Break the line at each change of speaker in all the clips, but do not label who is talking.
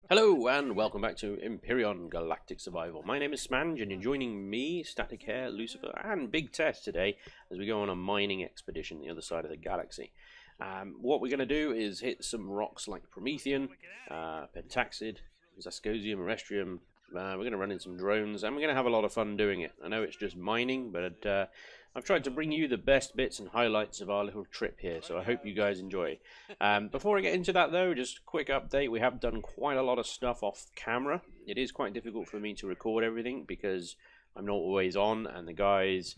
Hello and welcome back to Empyrion Galactic Survival. My name is Spanj and you're joining me, StaticHair, Lusiphur and BigTest today as we go on a mining expedition the other side of the galaxy. What we're going to do is hit some rocks like Promethean, Pentaxid, Zascosium, Erestrium. We're going to run in some drones and we're going to have a lot of fun doing it. I know it's just mining, but I've tried to bring you the best bits and highlights of our little trip here, so I hope you guys enjoy. Before I get into that though, just a quick update. We have done quite a lot of stuff off camera. It is quite difficult for me to record everything because I'm not always on, and the guys,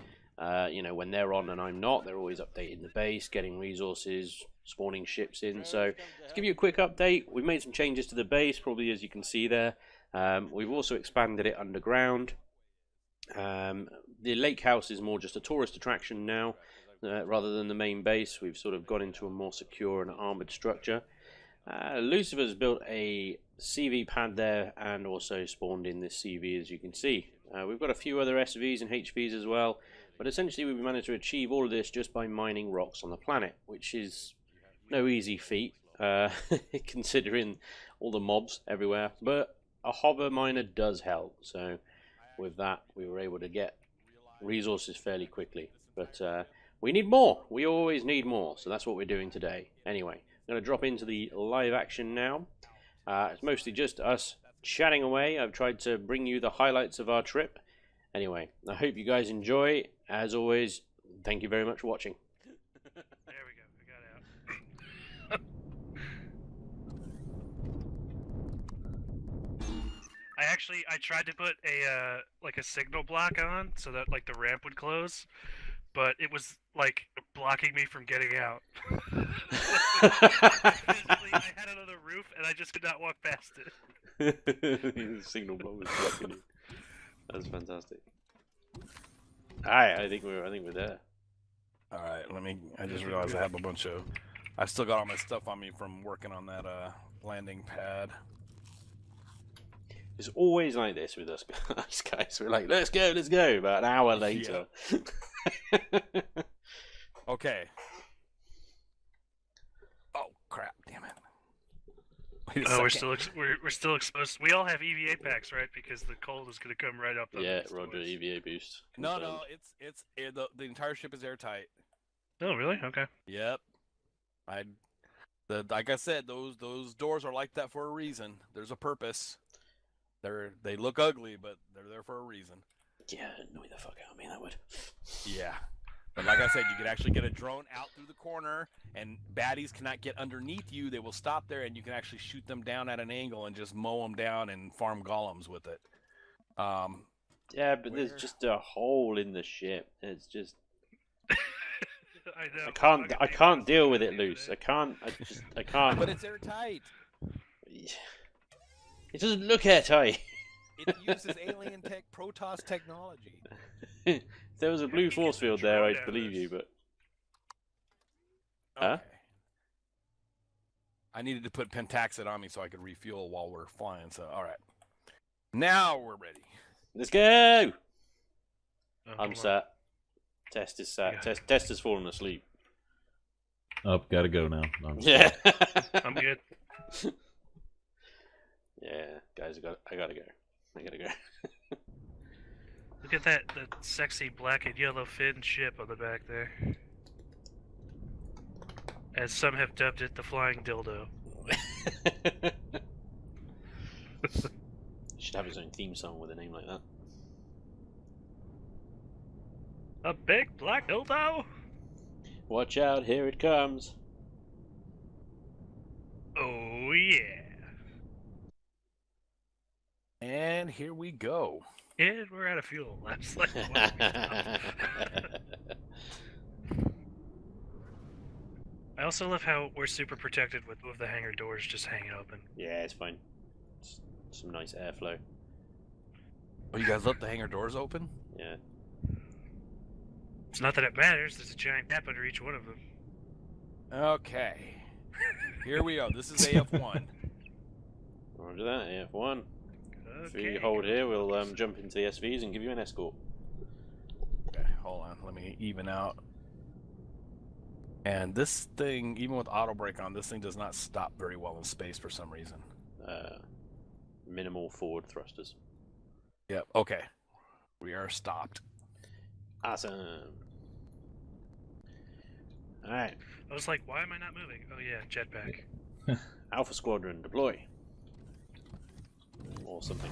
you know, when they're on and I'm not, they're always updating the base, getting resources, spawning ships in. So to give you a quick update, we've made some changes to the base, probably as you can see there. We've also expanded it underground. The lake house is more just a tourist attraction now, rather than the main base. We've sort of got into a more secure and armoured structure. Lucifer's built a CV pad there and also spawned in this CV, as you can see. We've got a few other SVs and HVs as well, but essentially we've managed to achieve all of this just by mining rocks on the planet, which is no easy feat, considering all the mobs everywhere, but a hover miner does help, so with that we were able to get resources fairly quickly, but we need more. We always need more, so that's what we're doing today. Anyway, I'm going to drop into the live action now. It's mostly just us chatting away. I've tried to bring you the highlights of our trip. Anyway, I hope you guys enjoy. As always, thank you very much for watching.
There we go, we got out. I tried to put a like a signal block on so that like the ramp would close, but it was like blocking me from getting out. Physically, I had it on the roof and I just could not walk past it.
The signal block was blocking you. That's fantastic. Alright, I think we're there.
Alright, I just realized I have a bunch of... I still got all my stuff on me from working on that landing pad.
It's always like this with us guys. We're like, let's go. About an hour later.
Yeah. Okay. Oh crap! Damn it. Wait a second.
we're still exposed. We all have EVA packs, right? Because the cold is going to come right up.
Yeah, Roger. EVA boost.
Confirmed. No, the entire ship is airtight.
Oh really? Okay.
Yep. Like I said, those doors are like that for a reason. There's a purpose. They look ugly, but they're there for a reason.
Yeah, annoy the fuck out of me, that would.
Yeah. But like I said, you could actually get a drone out through the corner, and baddies cannot get underneath you. They will stop there, and you can actually shoot them down at an angle and just mow them down and farm golems with it.
Yeah, but there's just a hole in the ship. It's just...
I know.
I can't deal with it, Luce. I can't.
But it's airtight.
It doesn't look airtight.
It uses alien tech, Protoss technology.
If there was a blue force field there, I'd believe you, but...
Okay. Huh? I needed to put Pentaxid on me so I could refuel while we're flying, so alright. Now we're ready.
Let's go! I'm sat. Test is sat. Test has fallen asleep.
Oh, gotta go now.
Yeah.
I'm good.
Yeah, guys, I gotta go.
Look at that sexy black and yellow fin ship on the back there. As some have dubbed it, the flying dildo.
Should have his own theme song with a name like that.
A big black dildo?
Watch out, here it comes.
Oh yeah.
And here we go.
And we're out of fuel. That's like I also love how we're super protected with the hangar doors just hanging open.
Yeah, it's fine. It's some nice airflow.
Oh, you guys left the hangar doors open?
Yeah.
It's not that it matters. There's a giant gap under each one of them.
Okay. Here we go. This is AF1.
Roger that, AF1.
Okay.
If you hold here, we'll jump into the SVs and give you an escort.
Okay, hold on. Let me even out. And this thing, even with auto brake on, this thing does not stop very well in space for some reason.
minimal forward thrusters.
Yep. Okay. We are stopped.
Awesome. All right,
I was like, why am I not moving? Oh yeah, jetpack.
Alpha Squadron deploy. Or something.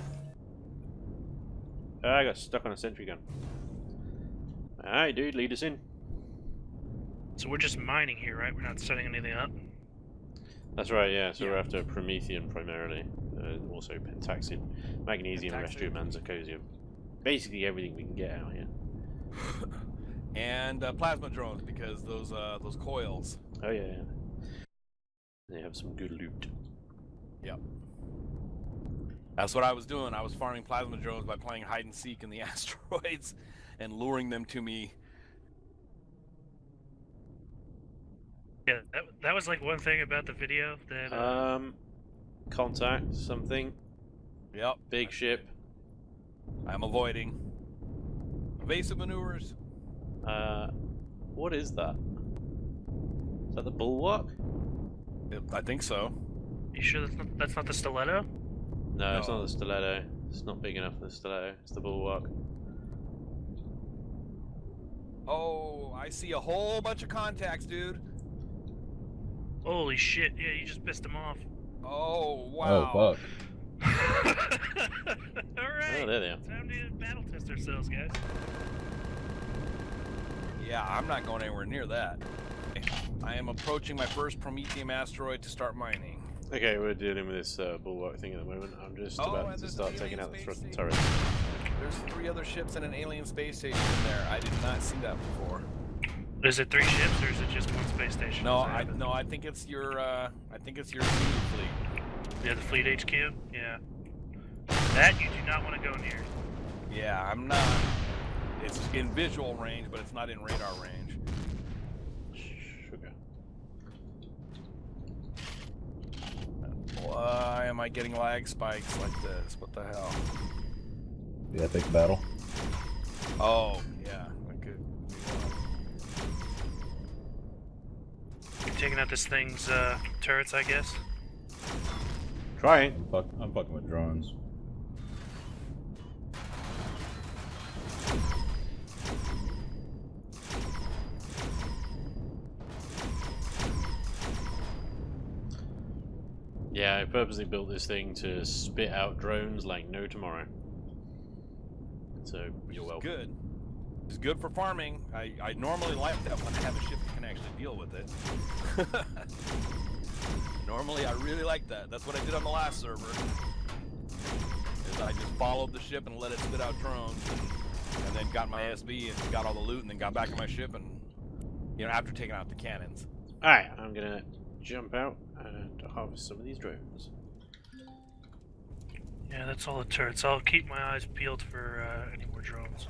I got stuck on a sentry gun. All right, dude, lead us in.
So we're just mining here, right? We're not setting anything up.
That's right, yeah. So we're after Promethean primarily, also Pentaxid, Magnesium,
Pentaxid.
Restrium, and Zirconium. Basically everything we can get out here.
And plasma drones, because those coils.
Oh yeah, yeah. They have some good loot.
Yep. That's what I was doing. I was farming plasma drones by playing hide and seek in the asteroids and luring them to me.
Yeah, that was like one thing about the video that.
Contact something.
Yep.
Big ship.
I'm avoiding. Evasive maneuvers.
What is that? Is that the bulwark?
I think so.
You sure that's not the stiletto?
No, it's not the stiletto. It's not big enough for the stiletto. It's the bulwark.
Oh, I see a whole bunch of contacts, dude.
Holy shit! Yeah, you just pissed him off.
Oh, wow.
Oh, fuck.
All right.
Oh, there they are.
Time to battle test ourselves, guys.
Yeah, I'm not going anywhere near that. I am approaching my first Promethean asteroid to start mining.
Okay, we're dealing with this bulwark thing at the moment. I'm just about
and
to
there's
start
an
taking
alien
out the
space
thrust
station.
turret.
There's 3 other ships and an alien space station in there. I did not see that before.
Is it 3 ships or is it just 1 space station?
No,
Does it have it?
I think it's your Zulu fleet.
Yeah, the fleet HQ. Yeah. That you do not want to go near.
Yeah, I'm not. It's in visual range, but it's not in radar range.
Sugar.
Why am I getting lag spikes like this? What the hell?
The epic battle.
Oh, yeah. Okay.
You're taking out this thing's turrets, I guess.
Trying.
I'm fucking with drones.
Yeah, I purposely built this thing to spit out drones like no tomorrow. So, you're welcome.
Good. It's good for farming. I normally like that when I have a ship that can actually deal with it. Normally, I really like that. That's what I did on the last server. Is I just followed the ship and let it spit out drones, and then got my SB and got all the loot, and then got back in my ship, and after taking out the cannons.
Alright, I'm gonna jump out and harvest some of these drones.
Yeah, that's all the turrets. I'll keep my eyes peeled for any more drones.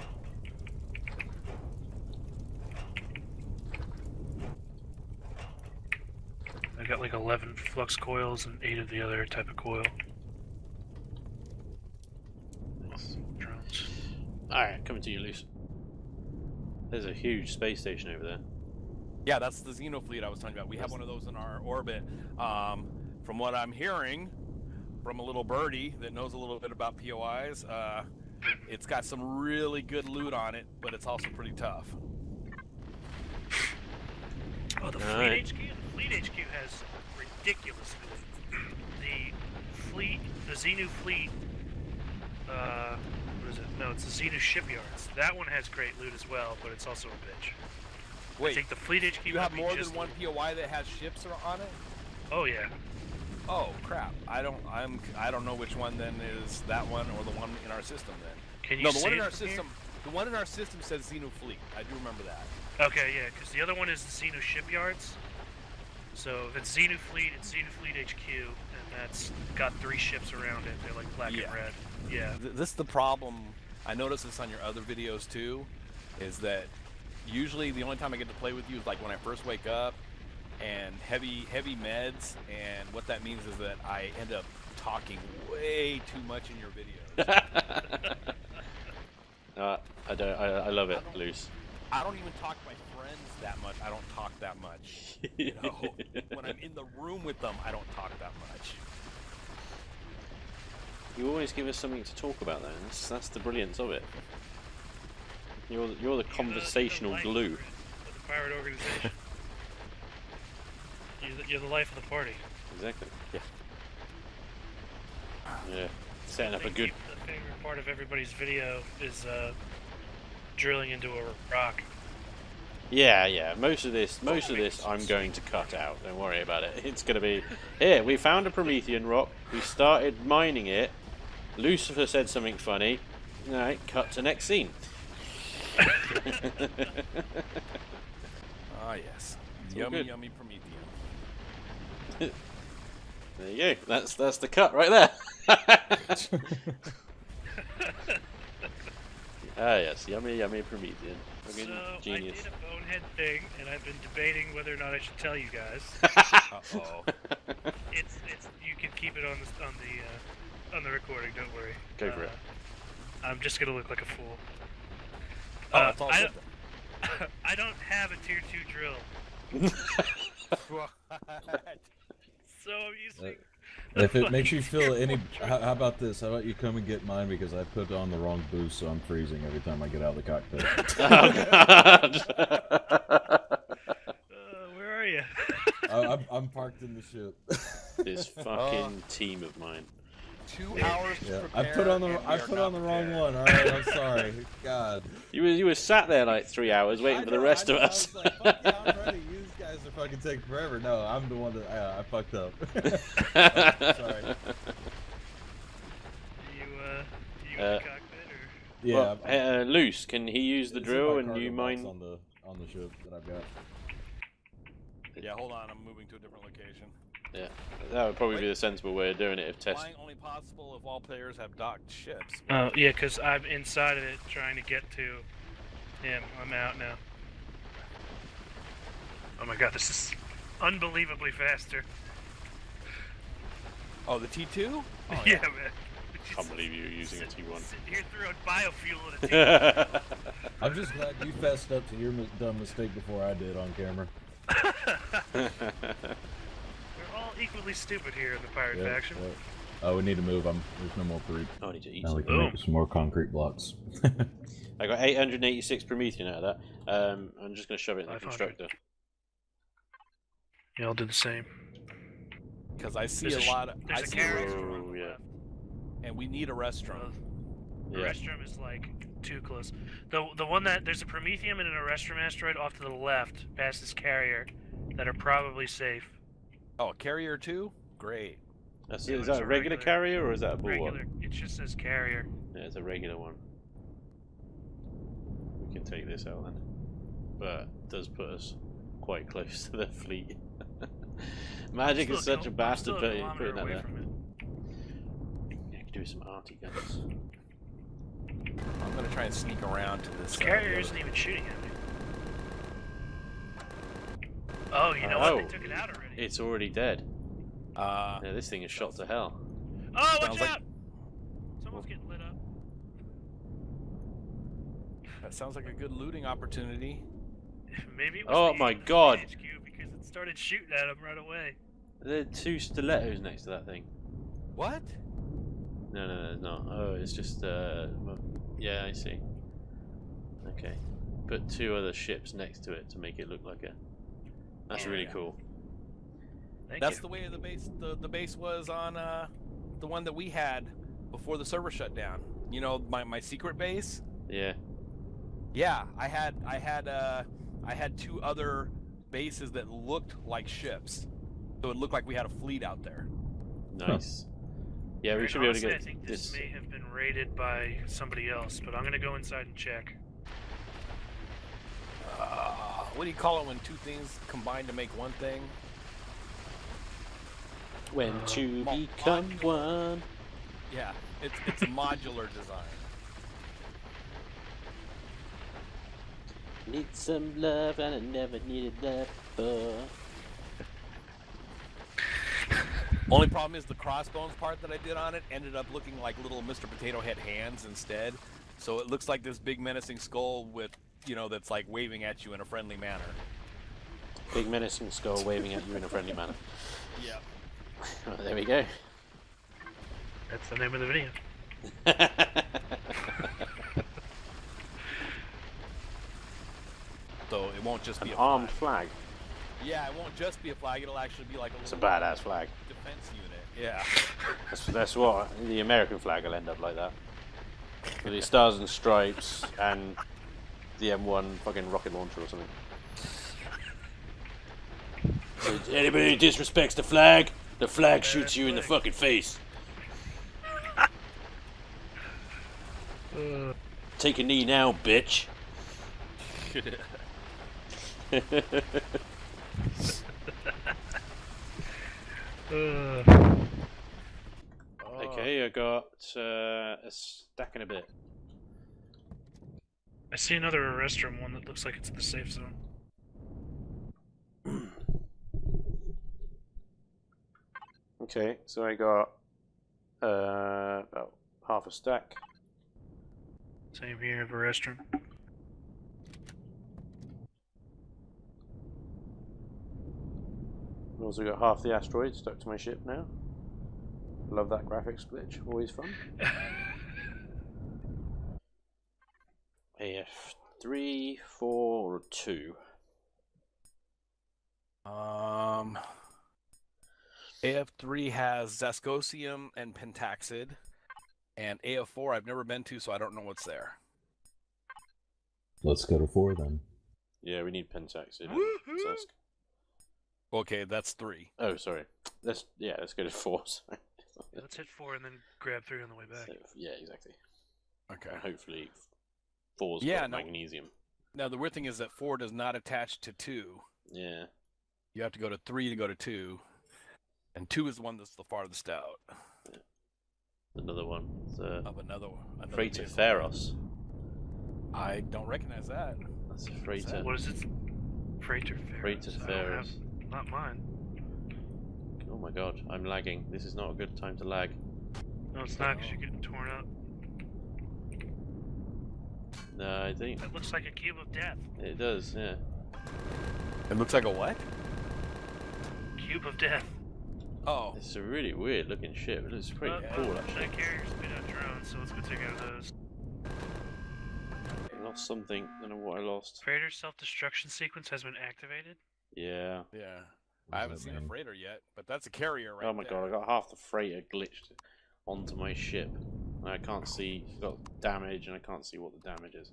I got like 11 flux coils and 8 of the other type of coil. Drones.
Alright, coming to you, Luce. There's a huge space station over there.
Yeah, that's the Xenofleet I was talking about. We have one of those in our orbit. From what I'm hearing from a little birdie that knows a little bit about POIs, it's got some really good loot on it, but it's also pretty tough.
Oh, the
Alright.
Fleet HQ? The Fleet HQ has ridiculous loot. The Xenu Fleet, what is it? No, it's the Xenu Shipyards. That one has great loot as well, but it's also a bitch. I
Wait,
think the Fleet HQ
you
might
have
be
more
just
than one POI that has ships on it?
Oh yeah.
Oh crap! I don't know which one then is that one or the one in our system then.
Can you
No, the
see
one in
it
our
from here?
system. The one in our system says Xenofleet. I do remember that.
Okay, yeah, because the other one is the Xenu Shipyards. So if it's Xenu Fleet, it's Xenu Fleet HQ, and that's got 3 ships around it. They're like black
Yeah.
and red. Yeah.
This is the problem. I noticed this on your other videos too, is that usually the only time I get to play with you is like when I first wake up, and heavy meds, and what that means is that I end up talking way too much in your videos.
I love it, Luce.
I don't even talk to my friends that much. I don't talk that much. When I'm in the room with them, I don't talk that much.
You always give us something to talk about, though. That's the brilliance of it. You're the conversational glue.
Of the pirate organization. You're the life of the party.
Exactly. Yeah. Yeah. Setting up a good.
The favorite part of everybody's video is drilling into a rock.
Yeah. Most of this, I'm going to cut out. Don't worry about it. It's going to be here. We found a Promethean rock. We started mining it. Lucifer said something funny. All right, cut to next scene.
Ah, yes.
all
Yummy,
good.
yummy Promethean.
There you go. That's the cut right there. Ah, yes. Yummy, yummy Promethean. Fucking
So
genius.
I did a bonehead thing, and I've been debating whether or not I should tell you guys.
Uh-oh.
It's you can keep it on the recording. Don't worry.
Go for it.
I'm just gonna look like a fool.
Oh, it's all
I
good
don't, I don't have a tier 2 drill,
then.
so I'm using.
If it makes you feel any, how about this? How about you come and get mine because I put on the wrong boost, so I'm freezing every time I get out of the cockpit.
Oh God!
Where are you?
I'm parked in the ship.
This fucking team of mine.
2 hours to
Yeah,
prepare.
I put on the
and we are
wrong
not
one.
prepared.
All right, I'm sorry. God.
You were sat there like 3 hours waiting for the rest of us.
I was like, fuck yeah, I'm ready. You guys are fucking taking forever. No, I'm the one that I fucked up. Sorry.
You in the cockpit or?
Yeah.
Well, Luce, can he use the
it's in
drill
my
and
cargo
you
box
mine?
on the ship that I've got.
Yeah, hold on. I'm moving to a different location.
Yeah, that would probably be the sensible way of doing it if test.
Flying only possible if all players have docked ships.
Oh yeah, because I'm inside of it trying to get to him. I'm out now. Oh my god, this is unbelievably faster.
Oh, the T2? Oh,
Yeah, man.
Can't believe you're using a T1.
Sitting here throwing biofuel at a team.
I'm just glad you fessed up to your dumb mistake before I did on camera.
We're all equally stupid here in the pirate
Yep,
faction.
yep. Oh, we need to move. There's no more creep.
I need to eat
Now we
some.
can make some more concrete blocks.
I got 886 Promethean out of that. I'm just going to shove it in the
500.
constructor.
Yeah, I'll do the same.
Because I see
There's
a lot of.
There's
I
a
see
carriage
Oh,
on the
yeah.
left.
and we need a restroom.
The
Yeah.
restroom is like too close. The one that there's a Prometheum and a restroom asteroid off to the left, past this carrier, that are probably safe.
Oh, carrier 2? Great.
That's,
Yeah,
is
it's
that
a
a regular
regular-
carrier or is that a bull
Regular.
one?
It just says carrier.
Yeah, it's a regular one. We can take this out then. But it does put us quite close to the fleet. Magic is such a bastard putting that there. Yeah, could do some arty guns.
I'm going to try and sneak around to this.
This carrier isn't even shooting at me. Oh, you know what?
Oh.
They took it out already.
It's already dead.
Uh,
Yeah, this thing is shot to hell.
Oh, watch
sounds like-
out! Someone's getting lit up.
that sounds like a good looting opportunity.
Maybe it was
Oh
the
my God.
HQ because it started shooting at him right away.
There are 2 stilettos next to that thing.
What?
No, there's not. Oh, it's just, well, yeah, I see. Okay. Put 2 other ships next to it to make it look like a... That's
Yeah.
really cool.
Thank
That's
you.
the way the base the base was on the one that we had before the server shut down. You know, my secret base?
Yeah.
Yeah, I had 2 other bases that looked like ships. So it looked like we had a fleet out there.
Nice. Yeah, we
And
should be able to
honestly,
get
I think
this.
this may have been raided by somebody else, but I'm gonna go inside and check.
What do you call it when 2 things combine to make one thing?
When two become one.
Yeah, it's a modular design.
Need some love and I never needed love before.
Only problem is the crossbones part that I did on it ended up looking like little Mr. Potato Head hands instead. So it looks like this big menacing skull with, you know, that's like waving at you in a friendly manner.
Big menacing skull waving at you in a friendly manner.
Yeah.
Well, there we go.
That's the name of the video.
So it won't just be
An
a
armed
flag.
flag.
Yeah, it won't just be a flag. It'll actually be like a
It's a
little
badass flag.
defense unit. Yeah.
That's what the American flag will end up like that. With the stars and stripes and the M1 fucking rocket launcher or something. So anybody who disrespects the flag shoots you in the fucking face. Take a knee now, bitch. Okay, I got a stack and a bit.
I see another restroom one that looks like it's in the safe zone.
Okay, so I got about half a stack.
Same here, of a restroom.
I've also got half the asteroid stuck to my ship now. Love that graphics glitch, always fun. AF3, 4, or 2.
AF3 has Zascosium and Pentaxid, and AF4 I've never been to, so I don't know what's there.
Let's go to 4 then.
Yeah, we need Pentaxid.
Okay, that's 3.
Oh, sorry. Let's go to 4.
Let's hit 4 and then grab 3 on the way back.
So, yeah, exactly.
Okay.
And hopefully 4's
Yeah,
got
no.
magnesium.
Now the weird thing is that 4 does not attach to 2.
Yeah.
You have to go to 3 to go to 2. And 2 is the one that's the farthest out.
Yeah. Another one. It's
Of another
Freighter
vehicle.
Pharos.
I don't recognize that.
That's a freighter.
What is it? Freighter
Freighter Pharos.
Not mine.
Oh my god, I'm lagging. This is not a good time to lag.
No, it's not, because you're getting torn up.
No, I think
That looks like a cube of death.
it does, yeah.
It looks like a what?
Cube of death.
Oh.
It's a really weird looking ship. It looks pretty
Well,
cool actually.
that carrier spit out drones, so let's go take out those.
I lost something. I don't know what I lost.
Freighter self-destruction sequence has been activated.
Yeah.
Yeah.
What
I haven't
does that
seen a
mean?
freighter yet, but that's a carrier right
Oh my
there.
god, I got half the freighter glitched onto my ship. And I can't see. It's got damage and I can't see what the damage is.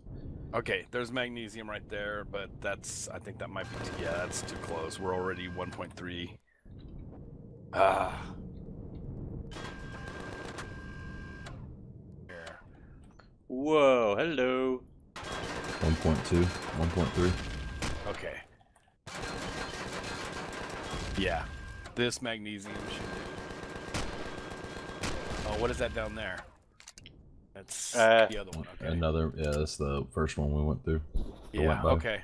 Okay, there's magnesium right there, but I think that might be that's too close. We're already 1.3. Ah. Here.
Whoa, hello.
1.2, 1.3.
Okay. Yeah. This magnesium should do. Oh, what is that down there? That's the other one. Okay.
Another, yeah, that's the first one we went through.
Yeah.
went by.
Okay.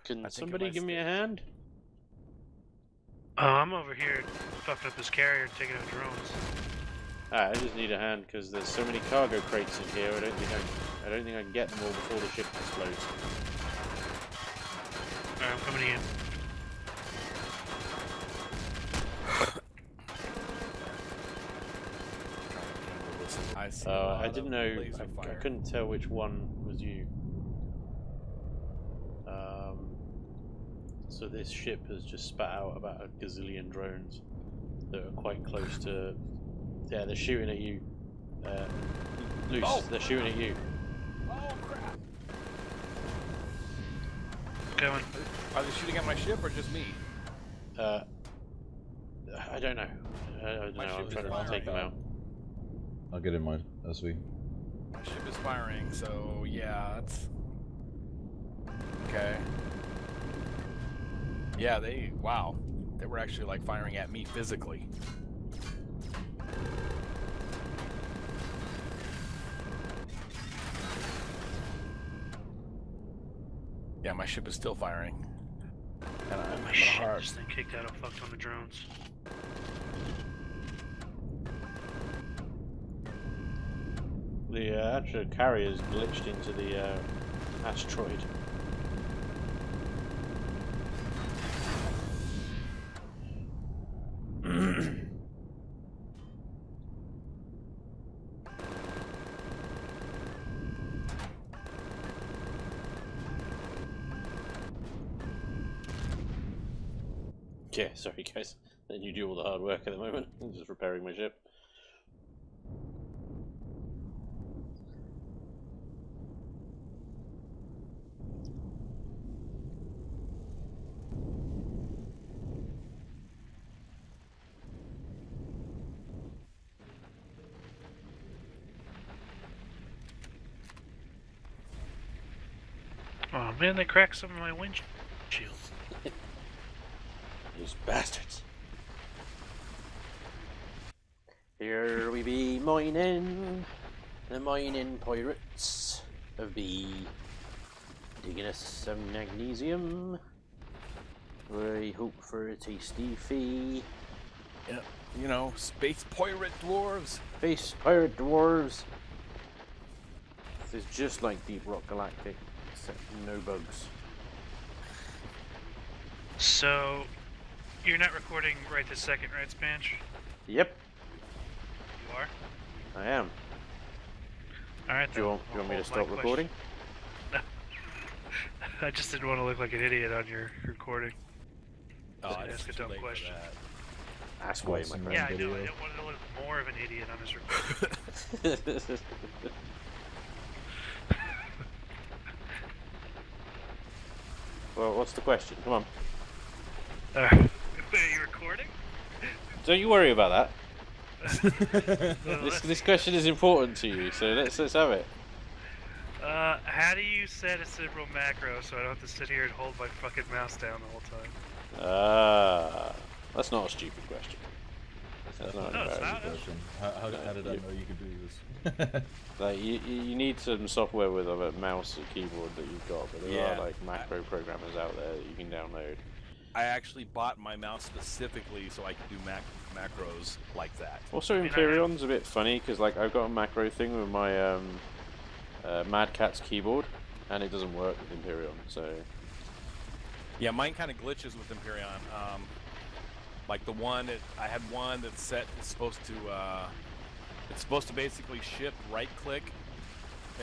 Can
I think
somebody
it
give me a hand?
Oh, I'm over here fucking up this carrier and taking out drones.
I just need a hand because there's so many cargo crates in here. I don't think I can get them all before the ship explodes.
Alright, I'm coming in.
I see.
I didn't know. I couldn't tell which one was you. So this ship has just spat out about a gazillion drones that are quite close to. Yeah, they're shooting at you. Loose.
Oh.
They're shooting at you.
Oh crap!
Going.
Are they shooting at my ship or just me?
I don't know. I don't
My
know.
ship
I'm
is
trying to
firing.
take them out.
I'll get in my SV.
My ship is firing, so yeah, that's okay. Yeah, they were actually like firing at me physically. Yeah, my ship is still firing. And I'm
My shit,
hard.
this thing kicked out a fuck ton of drones.
The actual carrier's glitched into the asteroid. Yeah, sorry guys. Then you do all the hard work at the moment. I'm just repairing my ship.
Oh man, they cracked some of my windshield.
These bastards. Here we be mining. The mining pirates of be digging us some magnesium. We hope for a tasty fee.
Yep. You know, space pirate dwarves.
Space pirate dwarves. This is just like Deep Rock Galactic, except no bugs.
So, you're not recording right this second, right, Spanj?
Yep,
You are?
I am.
Alright,
Do you want me to stop recording?
I just didn't want to look like an idiot on your recording.
Oh,
Just
it's
ask a
too
dumb
late for
question.
that.
That's why, my
Awesome.
friend.
Yeah, I know.
Video.
I didn't want to look more of an idiot on his recording.
Well, what's the question? Come on.
Are you recording?
Don't you worry about that.
Well,
This question is important to you, so let's have it.
how do you set a simple macro so I don't have to sit here and hold my fucking mouse down the whole time?
That's not a stupid question. That's not
No, it's
embarrassing.
not.
Question. How did I know you could do this?
Like you need some software with a mouse and keyboard that you've got, but there
Yeah.
are like macro programmers out there that you can download.
I actually bought my mouse specifically so I could do macros like that.
Also,
I mean,
Empyrion's a bit funny because like I've got a macro thing with my Mad Catz keyboard, and it doesn't work with Empyrion. So
Yeah, mine kind of glitches with Empyrion. Like the one that I had one that's set. It's supposed to basically shift right click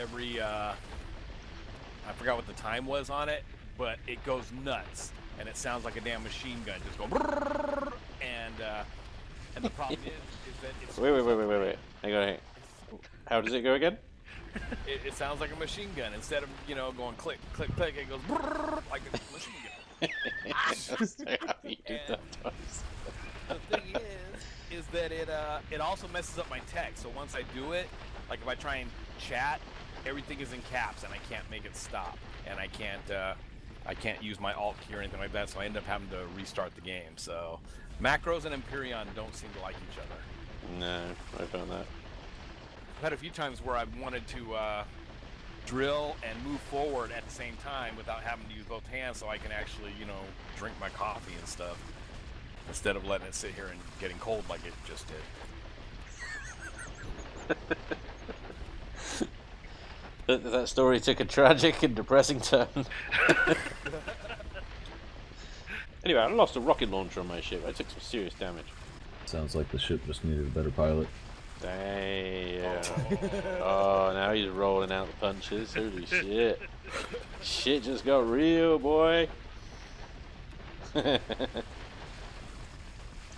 every. I forgot what the time was on it, but it goes nuts and it sounds like a damn machine gun just go. And the problem is that it's.
wait. Hang on. How does it go again?
It sounds like a machine gun instead of going click click click. It goes like a machine gun.
So happy you did that twice.
The thing is that it also messes up my text. So once I do it, like if I try and chat, everything is in caps and I can't make it stop, and I can't use my alt key or anything like that. So I end up having to restart the game. So macros and Empyrion don't seem to like each other.
No, I found that.
I've had a few times where I've wanted to drill and move forward at the same time without having to use both hands, so I can actually drink my coffee and stuff, instead of letting it sit here and getting cold like it just did.
That story took a tragic and depressing turn. Anyway, I lost a rocket launcher on my ship. I took some serious damage.
Sounds like the ship just needed a better pilot.
Damn. Oh, now he's rolling out the punches. Holy shit. Shit just got real, boy.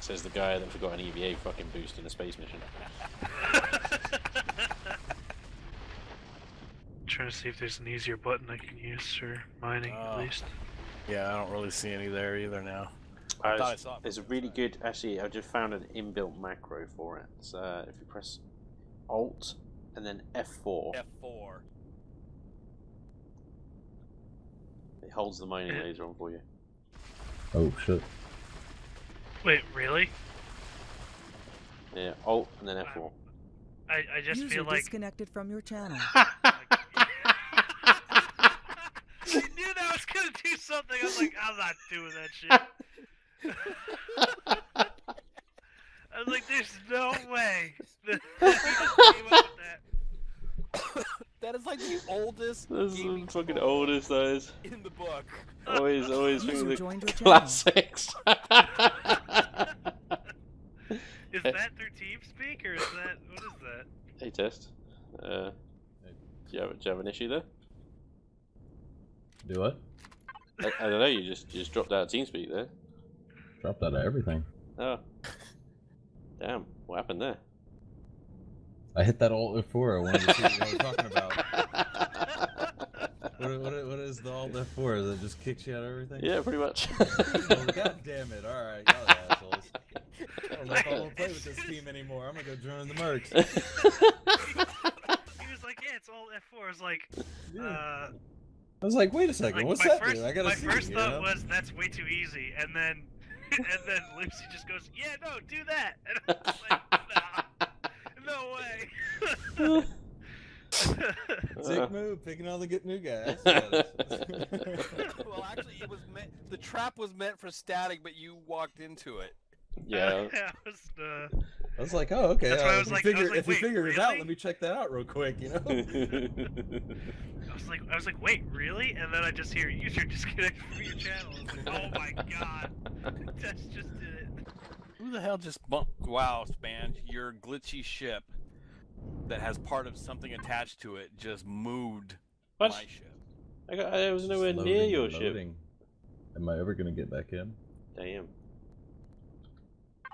Says the guy that forgot an EVA fucking boost in a space mission.
Trying to see if there's an easier button I can use for mining, at least.
Yeah, I don't really see any there either now. I thought I saw it.
There's a really good, actually, I just found an inbuilt macro for it. So if you press Alt and then F4,
F4.
it holds the mining laser on for you.
Oh shit.
Wait, really?
Yeah, Alt and then F4.
I just
User
feel like
disconnected from your channel.
I knew that was gonna do something. I was like, I'm not doing that shit. I was like, there's no way that he just came up with that.
That is like the oldest
That's the
gaming
fucking
quote
oldest, those.
in the book.
Always
User
thinking the
joined your channel.
classics.
Is that their TeamSpeak or is that what is that?
Hey, test. Do you have an issue there?
Do what?
I don't know. You just dropped out of TeamSpeak there.
Dropped out of everything.
Oh. Damn, what happened there?
I hit that Alt F4. I wanted to see what you were talking about. What is the Alt F4? Is it just kicks you out of everything?
Yeah, pretty much.
Oh, God damn it. Alright, y'all are assholes. I don't know if I want to play with this team anymore. I'm going to go join the Mercs.
He was like, yeah, it's all F4. I was like,
I was like, wait a second, what's that do? I gotta see.
My first thought was, that's way too easy. And then Lucy just goes, yeah, no, do that. And I was like, nah, no way.
Sick move, picking on the good new guys.
Well, actually, it was meant. The trap was meant for Static, but you walked into it.
Yeah.
I was like, oh, okay.
That's why I was
if
like,
he
wait,
figures it out,
really?
let me check that out real quick, you know?
I was like, wait, really? And then I just hear user disconnected from your channel. I was like, oh my god, Tess just did it.
Who the hell just bumped? Wow, Spanj, your glitchy ship that has part of something attached to it just moved
What?
my ship.
I was nowhere near your ship.
Am I ever gonna get back in?
Damn.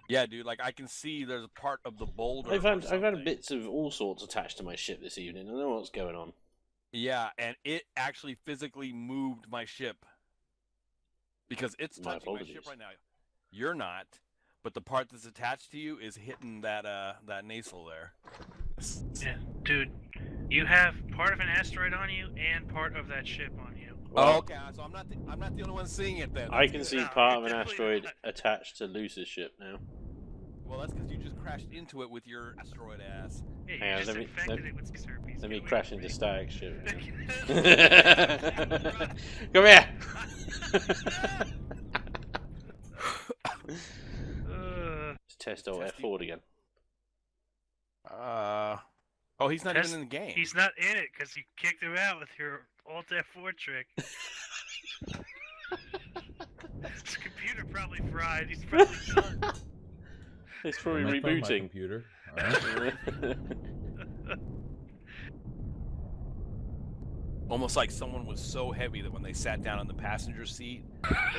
Yeah, dude, like I can see there's a part of the boulder.
I've
or
had
something.
bits of all sorts attached to my ship this evening. I don't know what's going on.
Yeah, and it actually physically moved my ship because it's
My
touching my ship
apologies.
right now. You're not, but the part that's attached to you is hitting that that nacelle there.
Yeah, dude, you have part of an asteroid on you and part of that ship on you.
Well,
okay, so I'm not the only one seeing it then.
I
That's
can
good.
see
No,
part of an
you're definitely
asteroid
not.
attached to Luce's ship now.
Well, that's because you just crashed into it with your asteroid ass.
Yeah, you
Hang on,
just
let me-
infected it with herpes.
Let me
Go
crash
away
into
from
Static's ship.
me.
Come here! Let's test Alt
Testing.
F4 again.
Oh, he's not
Test-
even in the game.
He's not in it because you kicked him out with your Alt F4 trick. His computer probably fried. He's probably done.
It's probably
Don't make fun of my
rebooting.
computer. Alright.
Almost like someone was so heavy that when they sat down in the passenger seat,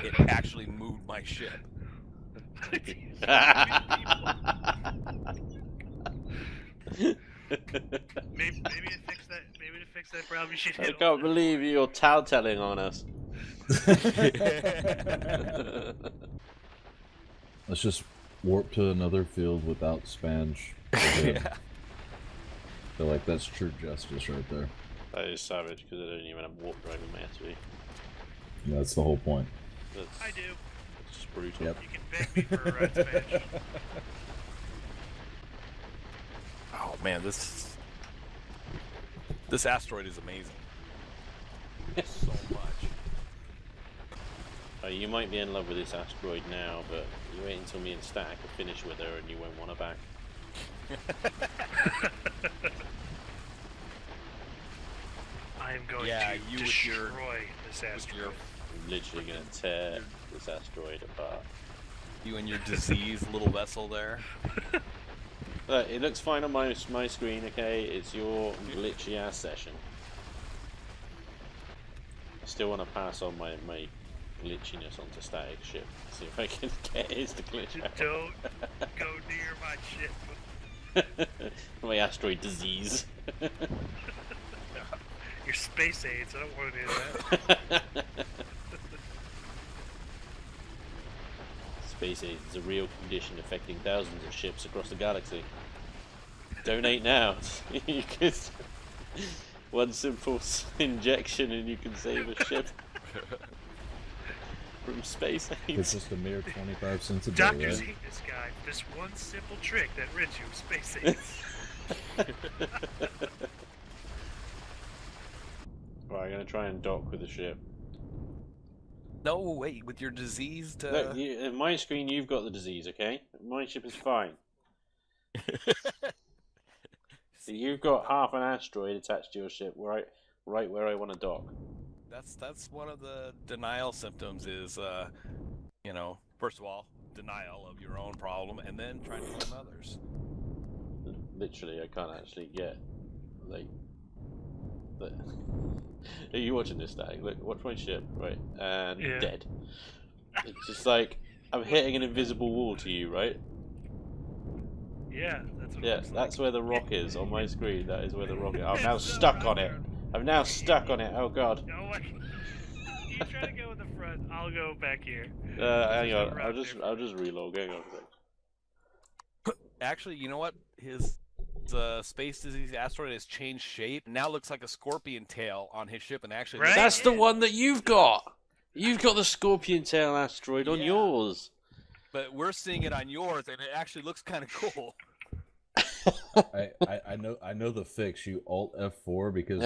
it actually moved my ship.
Maybe to fix that. Maybe to fix that problem, you should
I
hit
can't
Alt F4.
believe you're towtelling on us.
Let's just warp to another field without Spanj.
Yeah.
I feel like that's true justice right there.
That is savage because I don't even have warp drive in my SUV.
And that's the whole point.
That's
I do.
just brutal.
Yep.
You can beg me for a ride, Spanj.
Oh man, this asteroid is amazing. So much.
You might be in love with this asteroid now, but you wait until me and Static are finished with her and you won't want her back.
I am going
Yeah,
to
you with
destroy
your-
this
With
asteroid.
your,
I'm literally going to tear this asteroid apart.
you and your diseased little vessel there.
Look, it looks fine on my screen, okay? It's your glitchy ass session. I still want to pass on my glitchiness onto Static ship. See if I can get his to glitch out.
Don't go near my ship.
My asteroid disease.
Your space aids. I don't want to do that.
Space AIDS is a real condition affecting thousands of ships across the galaxy. Donate now. You could one simple injection and you can save a ship from space
It's
AIDS.
just a mere 25 cents a day,
Doctors
right?
hate this guy. This one simple trick that rids you of space aids.
Right, I'm gonna try and dock with the ship.
No, wait, with your diseased.
Look, in my screen you've got the disease, okay? My ship is fine. So you've got half an asteroid attached to your ship, right where I want to dock.
That's one of the denial symptoms. Is you know, first of all, denial of your own problem, and then trying to blame others.
Literally, I can't actually get like. Are you watching this, Static? Look, watch my ship, right? And
Yeah.
dead. It's just like I'm hitting an invisible wall to you, right?
Yeah, that's what it
Yeah,
looks like.
that's where the rock is on my screen. That is where the rock is. I'm now stuck on it. I'm now stuck on it. Oh god.
Oh my. You try to go in the front. I'll go back here.
Hang
There's no
on.
rock
I'll just relog. Hang on a sec.
Actually, you know what? His space disease asteroid has changed shape. Now looks like a scorpion tail on his ship, and actually,
Right?
That's the one that you've got. You've got the scorpion tail asteroid on
Yeah.
yours.
But we're seeing it on yours, and it actually looks kind of cool.
I know the fix. You Alt F4 because.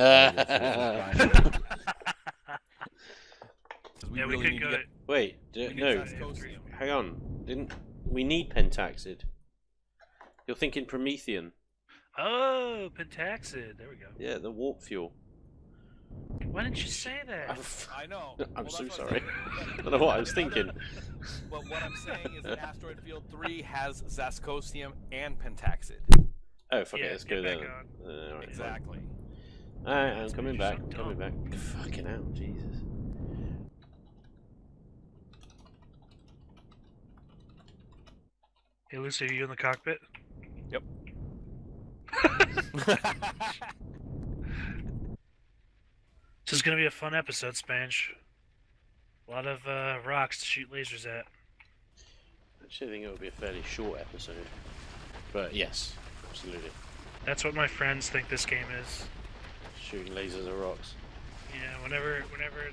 We
Yeah, we
really
could
need
go.
to get
Wait,
we need
no.
Zascosium.
Hang on. Didn't we need pentaxid? You're thinking Promethean.
Oh, pentaxid. There we go.
Yeah, the warp fuel.
Why didn't you say that?
I know.
I'm
Well,
so
that's what
sorry.
saying.
I don't know what I was thinking.
But what I'm saying is that Asteroid Field 3 has Zascosium and pentaxid.
Oh, fuck
Yeah,
it, let's
get
go there.
back
then. Alright,
Exactly.
Alright, I'm coming
You're
back.
so
I'm coming back.
dumb.
Fucking hell, Jesus.
Hey, Lucy, are you in the cockpit?
Yep.
This is gonna be a fun episode, Spanj. A lot of rocks to shoot lasers at.
Actually, I think it will be a fairly short episode. But yes, absolutely.
That's what my friends think this game is.
Shooting lasers at rocks.
Yeah, whenever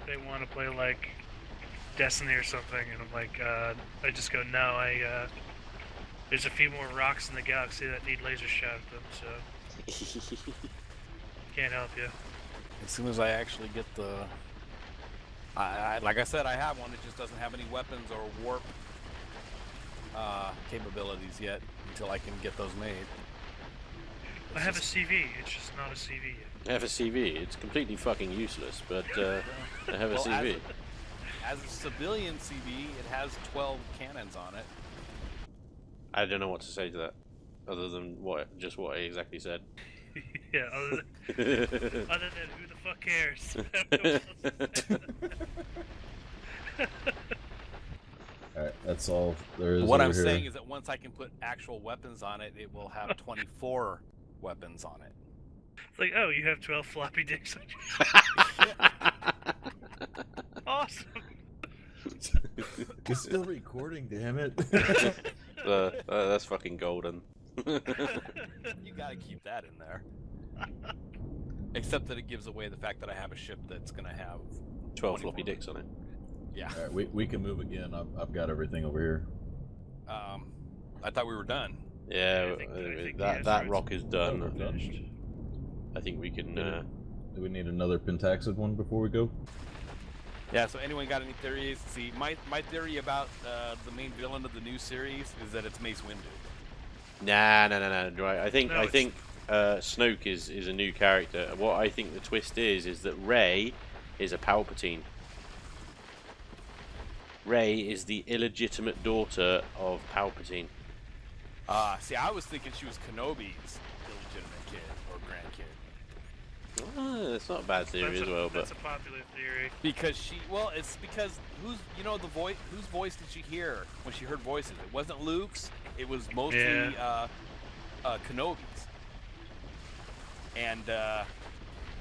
they want to play like Destiny or something, and I'm like, I just go, no, there's a few more rocks in the galaxy that need laser shot at them, so can't help you.
As soon as I actually get the... like I said, I have one. It just doesn't have any weapons or warp capabilities yet until I can get those made.
I have a CV, it's just not a CV yet.
I have a CV. It's completely fucking useless, but I have a
Well,
CV.
As a civilian CV, it has 12 cannons on it.
I don't know what to say to that, other than what I exactly said.
Yeah, other than who the fuck cares? I don't know what else to say.
Alright, that's all there is.
What
over
I'm
here.
saying is that once I can put actual weapons on it, it will have 24 weapons on it.
It's like, oh, you have 12 floppy dicks on your... Awesome!
It's still recording, damn it.
That's fucking golden.
You gotta keep that in there. Except that it gives away the fact that I have a ship that's gonna have
12 floppy dicks on it.
Yeah.
Alright, we can move again. I've got everything over here.
I thought we were done.
Yeah,
I think
that
the
rock is
Oh,
done.
we're finished.
I think we can.
Do we need another pentaxid one before we go?
Yeah, so anyone got any theories? See, my theory about the main villain of the new series is that it's Mace Windu.
No. Right. I think
No,
Snoke is a new character. What I think the twist is that Rey is a Palpatine. Rey is the illegitimate daughter of Palpatine.
See, I was thinking she was Kenobi's illegitimate kid or grandkid.
That's not a bad theory as well, but
That's a popular theory.
Because it's because whose voice did she hear when she heard voices? It wasn't Luke's. It was mostly Kenobi's.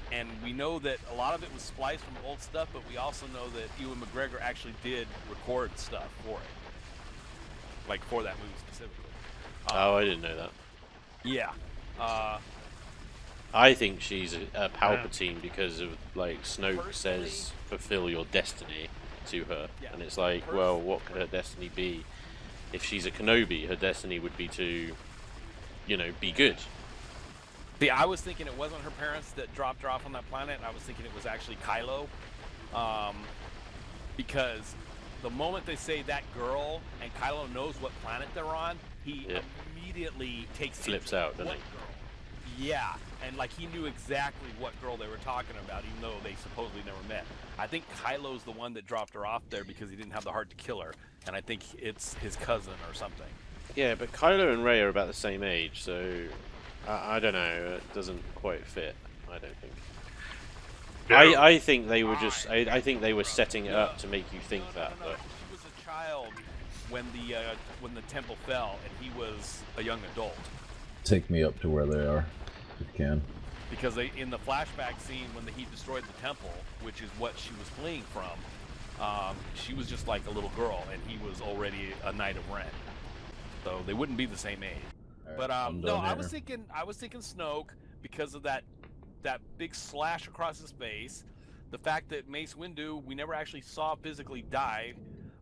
And we know that a lot of it was spliced from old stuff, but we also know that Ewan McGregor actually did record stuff for it, like for that movie specifically.
I didn't know that.
Yeah.
I think she's a Palpatine because of like Snoke
Personally-
says fulfill your destiny to her,
Yeah.
and it's like, well, what could her destiny be? If she's a Kenobi, her destiny would be to, be good.
See, I was thinking it wasn't her parents that dropped her off on that planet. I was thinking it was actually Kylo. Because the moment they say that girl and Kylo knows what planet they're on, he
Yeah.
immediately takes
Flips
interest.
out, doesn't
What
he?
girl? Yeah, and like he knew exactly what girl they were talking about, even though they supposedly never met. I think Kylo's the one that dropped her off there because he didn't have the heart to kill her, and I think it's his cousin or something.
Yeah, but Kylo and Rey are about the same age, so I don't know. It doesn't quite fit. I don't think. I think they were just. I think they were setting it up to make you think that.
No,
But
she was a child when the temple fell, and he was a young adult.
Take me up to where they are, if you can.
Because in the flashback scene when he destroyed the temple, which is what she was fleeing from, she was just like a little girl, and he was already a Knight of Ren. So they wouldn't be the same age.
Right,
But
I'm
no,
done
I
here.
was thinking Snoke because of that big slash across his face. The fact that Mace Windu, we never actually saw physically die.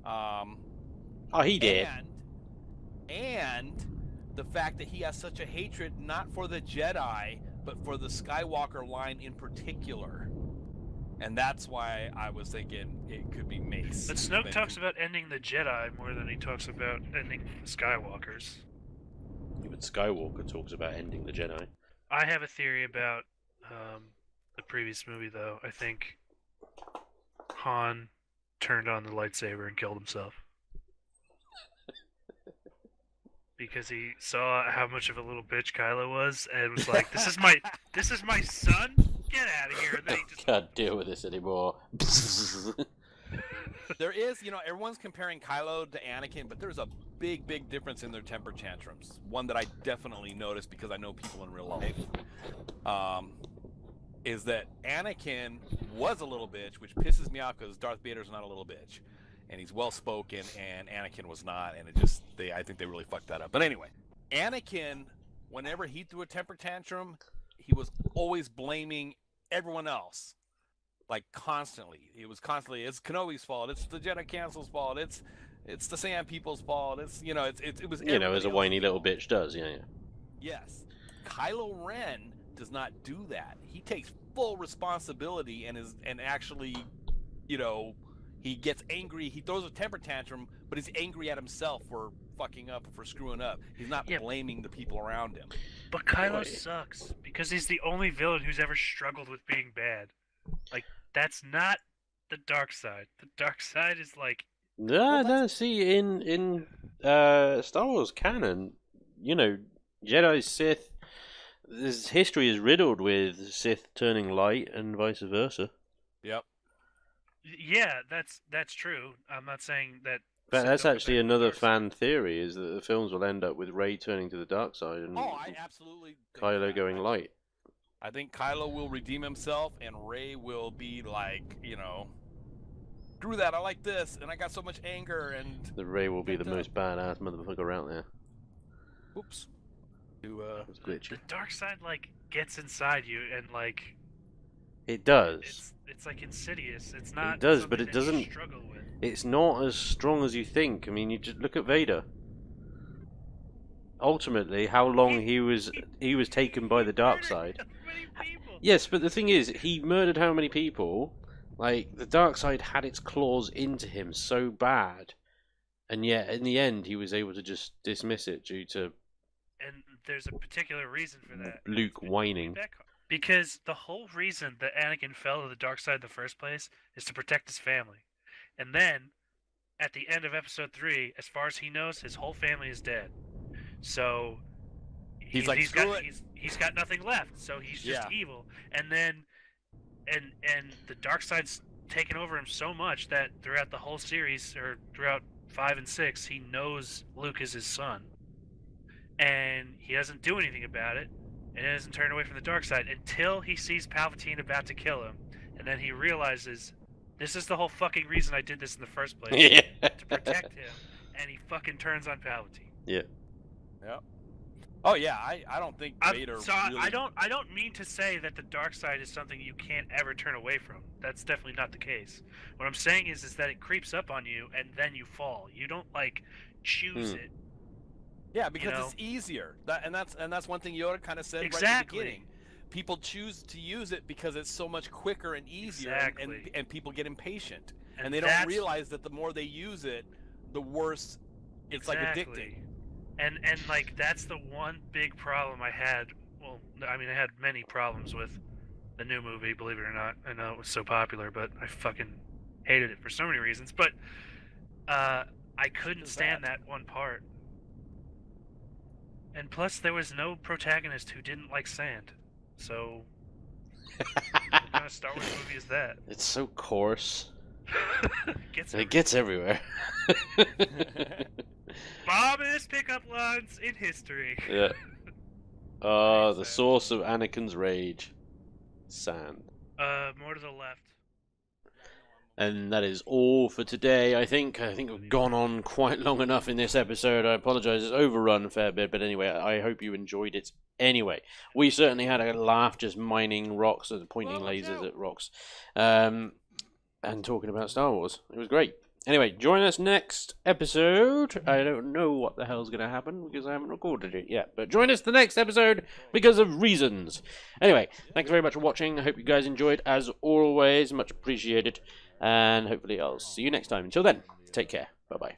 Oh, he did.
And the fact that he has such a hatred not for the Jedi, but for the Skywalker line in particular. And that's why I was thinking it could be Mace.
But Snoke talks about ending the Jedi more than he talks about ending the Skywalkers.
Even Skywalker talks about ending the Jedi.
I have a theory about the previous movie, though. I think Han turned on the lightsaber and killed himself. Because he saw how much of a little bitch Kylo was, and was like, "This is my son. Get out of here!" And then he just
Can't deal with this anymore.
There is, everyone's comparing Kylo to Anakin, but there's a big difference in their temper tantrums. One that I definitely noticed because I know people in real life. Is that Anakin was a little bitch, which pisses me off because Darth Vader's not a little bitch. And he's well-spoken, and Anakin was not, and I think they really fucked that up. But anyway, Anakin, whenever he threw a temper tantrum, he was always blaming everyone else. Like, constantly. It was constantly, it's Kenobi's fault, it's the Jedi Council's fault, it's the Sand People's fault, it was
as a whiny little bitch does, yeah.
Yes. Kylo Ren does not do that. He takes full responsibility and actually, he gets angry. He throws a temper tantrum, but he's angry at himself for fucking up, for screwing up. He's not blaming the people around him.
But Kylo sucks because he's the only villain who's ever struggled with being bad. Like, that's not the dark side. The dark side is like...
No, see, in Star Wars canon, Jedi, Sith, this history is riddled with Sith turning light and vice versa.
Yep.
Yeah, that's true. I'm not saying that...
But that's actually another fan theory, is that the films will end up with Rey turning to the dark side and
I absolutely
Kylo going light.
I think Kylo will redeem himself, and Rey will be like, screw that, I like this, and I got so much anger, and...
The Rey will be the most badass motherfucker out there.
Oops.
It's glitchy.
The dark side, gets inside you, and,
It does.
It's like Insidious. It's not...
It does, but
something
it
that you
doesn't...
struggle with.
It's not as strong as you think. I mean, you just look at Vader. Ultimately, how long he was taken by the dark side. Yes, but the thing is, he murdered how many people? The dark side had its claws into him so bad, and yet in the end he was able to just dismiss it due to...
And there's a particular reason for that.
Luke whining.
Because the whole reason that Anakin fell to the dark side in the first place is to protect his family. And then, at the end of Episode 3, as far as he knows, his whole family is dead. So he's got nothing left. So he's just evil. And then, and the dark side's taken over him so much that throughout the whole series, or throughout 5 and 6, he knows Luke is his son, and he doesn't do anything about it, and he doesn't turn away from the dark side until he sees Palpatine about to kill him, and then he realizes, this is the whole fucking reason I did this in the first place, to protect him, and he fucking turns on Palpatine.
Yeah.
Yep. Oh yeah, I don't think Vader. Really...
I don't mean to say that the dark side is something you can't ever turn away from. That's definitely not the case. What I'm saying is that it creeps up on you and then you fall. You don't choose it.
Yeah, because it's easier. That's one thing Yoda kind of said right at the beginning. People choose to use it because it's so much quicker and easier, and people get impatient, and they don't realize that the more they use it, the worse it's addicting.
And that's the one big problem I had. Well, I mean, I had many problems with the new movie, believe it or not. I know it was so popular, but I fucking hated it for so many reasons. But I couldn't stand that one part. And plus, there was no protagonist who didn't like sand. So, what kind of Star Wars movie is that?
It's so coarse. It gets everywhere.
Bombest pickup lines in history.
Yeah. The source of Anakin's rage. Sand.
More to the left.
And that is all for today. I think we've gone on quite long enough in this episode. I apologize, it's overrun a fair bit, but anyway, I hope you enjoyed it. Anyway, we certainly had a laugh just mining rocks and pointing lasers at rocks, and talking about Star Wars. It was great. Anyway, join us next episode. I don't know what the hell's going to happen because I haven't recorded it yet. But join us the next episode because of reasons. Anyway, thanks very much for watching. I hope you guys enjoyed as always. Much appreciated. And hopefully I'll see you next time. Until then, take care. Bye-bye.